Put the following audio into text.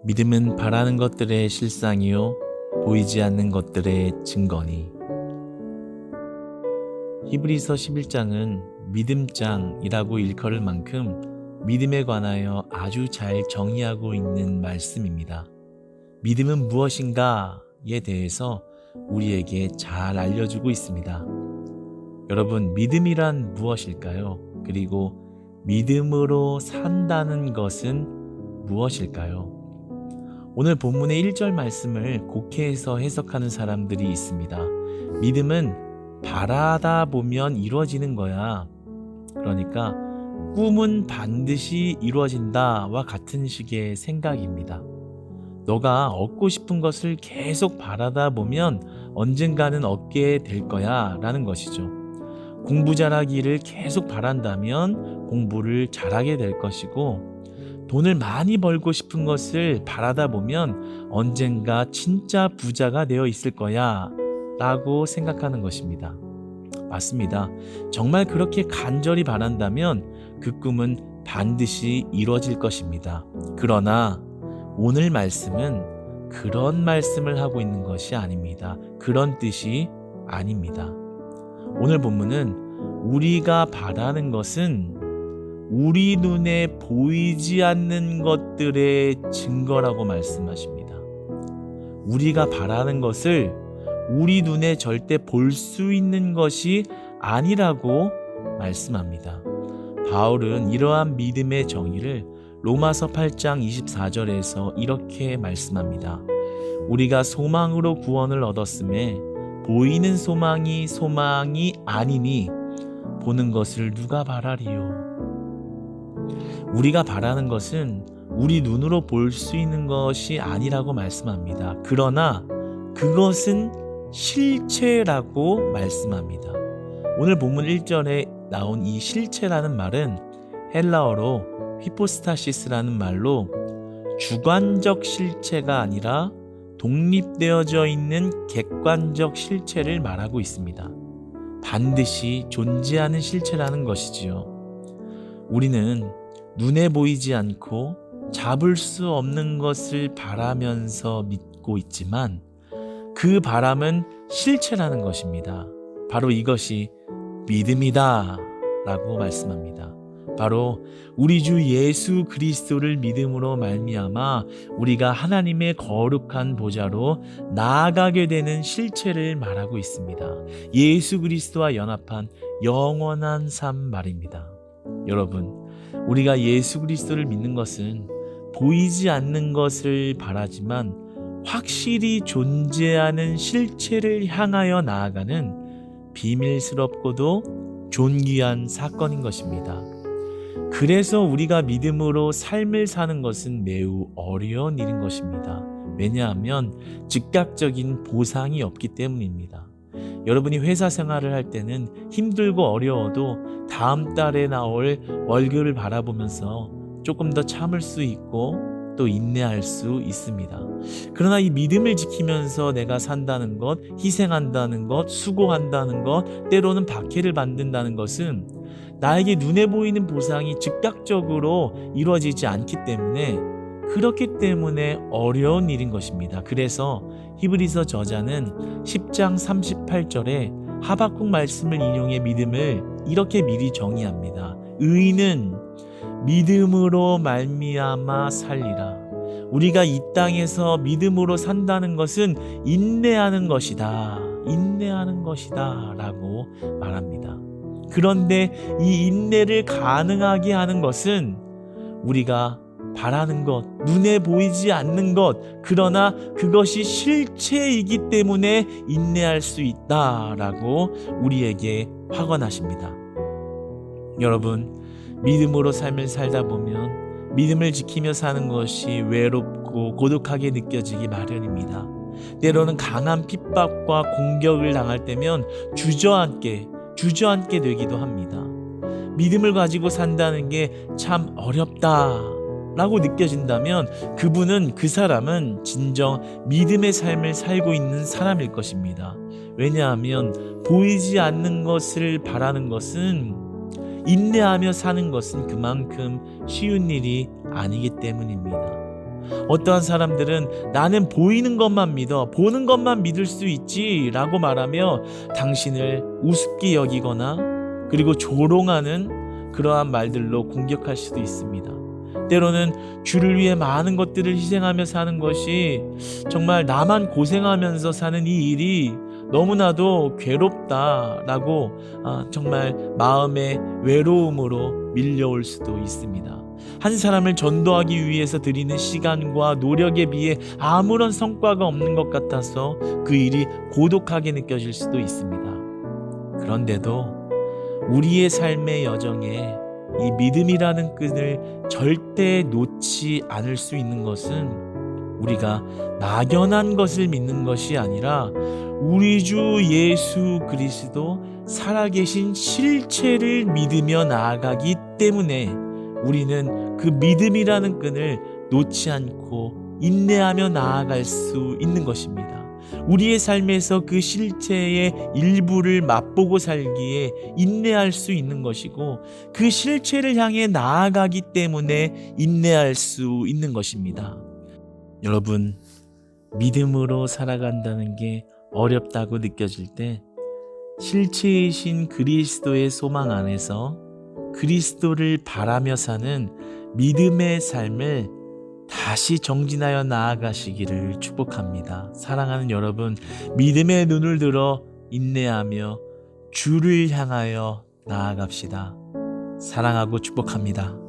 믿음은 바라는 것들의 실상이요 보이지 않는 것들의 증거니. 히브리서 11장은 믿음장이라고 일컬을 만큼 믿음에 관하여 아주 잘 정의하고 있는 말씀입니다. 믿음은 무엇인가에 대해서 우리에게 잘 알려주고 있습니다. 여러분, 믿음이란 무엇일까요? 그리고 믿음으로 산다는 것은 무엇일까요? 오늘 본문의 1절 말씀을 곡해해서 해석하는 사람들이 있습니다. 믿음은 바라다 보면 이루어지는 거야. 그러니까 꿈은 반드시 이루어진다와 같은 식의 생각입니다. 너가 얻고 싶은 것을 계속 바라다 보면 언젠가는 얻게 될 거야 라는 것이죠. 공부 잘하기를 계속 바란다면 공부를 잘하게 될 것이고, 돈을 많이 벌고 싶은 것을 바라다 보면 언젠가 진짜 부자가 되어 있을 거야 라고 생각하는 것입니다. 맞습니다. 정말 그렇게 간절히 바란다면 그 꿈은 반드시 이루어질 것입니다. 그러나 오늘 말씀은 그런 말씀을 하고 있는 것이 아닙니다. 그런 뜻이 아닙니다. 오늘 본문은 우리가 바라는 것은 우리 눈에 보이지 않는 것들의 증거라고 말씀하십니다. 우리가 바라는 것을 우리 눈에 절대 볼 수 있는 것이 아니라고 말씀합니다. 바울은 이러한 믿음의 정의를 로마서 8장 24절에서 이렇게 말씀합니다. 우리가 소망으로 구원을 얻었음에 보이는 소망이 아니니 보는 것을 누가 바라리요. 우리가 바라는 것은 우리 눈으로 볼 수 있는 것이 아니라고 말씀합니다. 그러나 그것은 실체라고 말씀합니다. 오늘 본문 1절에 나온 이 실체라는 말은 헬라어로 히포스타시스라는 말로 주관적 실체가 아니라 독립되어져 있는 객관적 실체를 말하고 있습니다. 반드시 존재하는 실체라는 것이지요. 우리는 눈에 보이지 않고 잡을 수 없는 것을 바라면서 믿고 있지만 그 바람은 실체라는 것입니다. 바로 이것이 믿음이다 라고 말씀합니다. 바로 우리 주 예수 그리스도를 믿음으로 말미암아 우리가 하나님의 거룩한 보좌로 나아가게 되는 실체를 말하고 있습니다. 예수 그리스도와 연합한 영원한 삶 말입니다. 여러분, 우리가 예수 그리스도를 믿는 것은 보이지 않는 것을 바라지만 확실히 존재하는 실체를 향하여 나아가는 비밀스럽고도 존귀한 사건인 것입니다. 그래서 우리가 믿음으로 삶을 사는 것은 매우 어려운 일인 것입니다. 왜냐하면 즉각적인 보상이 없기 때문입니다. 여러분이 회사 생활을 할 때는 힘들고 어려워도 다음 달에 나올 월급을 바라보면서 조금 더 참을 수 있고 또 인내할 수 있습니다. 그러나 이 믿음을 지키면서 내가 산다는 것, 희생한다는 것, 수고한다는 것, 때로는 박해를 받는다는 것은 나에게 눈에 보이는 보상이 즉각적으로 이루어지지 않기 때문에, 그렇기 때문에 어려운 일인 것입니다. 그래서 히브리서 저자는 10장 38절에 하박국 말씀을 인용해 믿음을 이렇게 미리 정의합니다. 의인은 믿음으로 말미암아 살리라. 우리가 이 땅에서 믿음으로 산다는 것은 인내하는 것이다. 인내하는 것이다 라고 말합니다. 그런데 이 인내를 가능하게 하는 것은 우리가 바라는 것, 눈에 보이지 않는 것, 그러나 그것이 실체이기 때문에 인내할 수 있다라고 우리에게 확언하십니다. 여러분, 믿음으로 삶을 살다 보면 믿음을 지키며 사는 것이 외롭고 고독하게 느껴지기 마련입니다. 때로는 강한 핍박과 공격을 당할 때면 주저앉게 되기도 합니다. 믿음을 가지고 산다는 게 참 어렵다 라고 느껴진다면 그 사람은 진정 믿음의 삶을 살고 있는 사람일 것입니다. 왜냐하면 보이지 않는 것을 바라는 것은, 인내하며 사는 것은 그만큼 쉬운 일이 아니기 때문입니다. 어떠한 사람들은 나는 보이는 것만 믿어, 보는 것만 믿을 수 있지 라고 말하며 당신을 우습게 여기거나 그리고 조롱하는 그러한 말들로 공격할 수도 있습니다. 때로는 주를 위해 많은 것들을 희생하며 사는 것이 정말 나만 고생하면서 사는 이 일이 너무나도 괴롭다라고 정말 마음의 외로움으로 밀려올 수도 있습니다. 한 사람을 전도하기 위해서 드리는 시간과 노력에 비해 아무런 성과가 없는 것 같아서 그 일이 고독하게 느껴질 수도 있습니다. 그런데도 우리의 삶의 여정에 이 믿음이라는 끈을 절대 놓지 않을 수 있는 것은 우리가 막연한 것을 믿는 것이 아니라 우리 주 예수 그리스도 살아계신 실체를 믿으며 나아가기 때문에 우리는 그 믿음이라는 끈을 놓지 않고 인내하며 나아갈 수 있는 것입니다. 우리의 삶에서 그 실체의 일부를 맛보고 살기에 인내할 수 있는 것이고 그 실체를 향해 나아가기 때문에 인내할 수 있는 것입니다. 여러분, 믿음으로 살아간다는 게 어렵다고 느껴질 때 실체이신 그리스도의 소망 안에서 그리스도를 바라며 사는 믿음의 삶을 다시 정진하여 나아가시기를 축복합니다. 사랑하는 여러분, 믿음의 눈을 들어 인내하며 주를 향하여 나아갑시다. 사랑하고 축복합니다.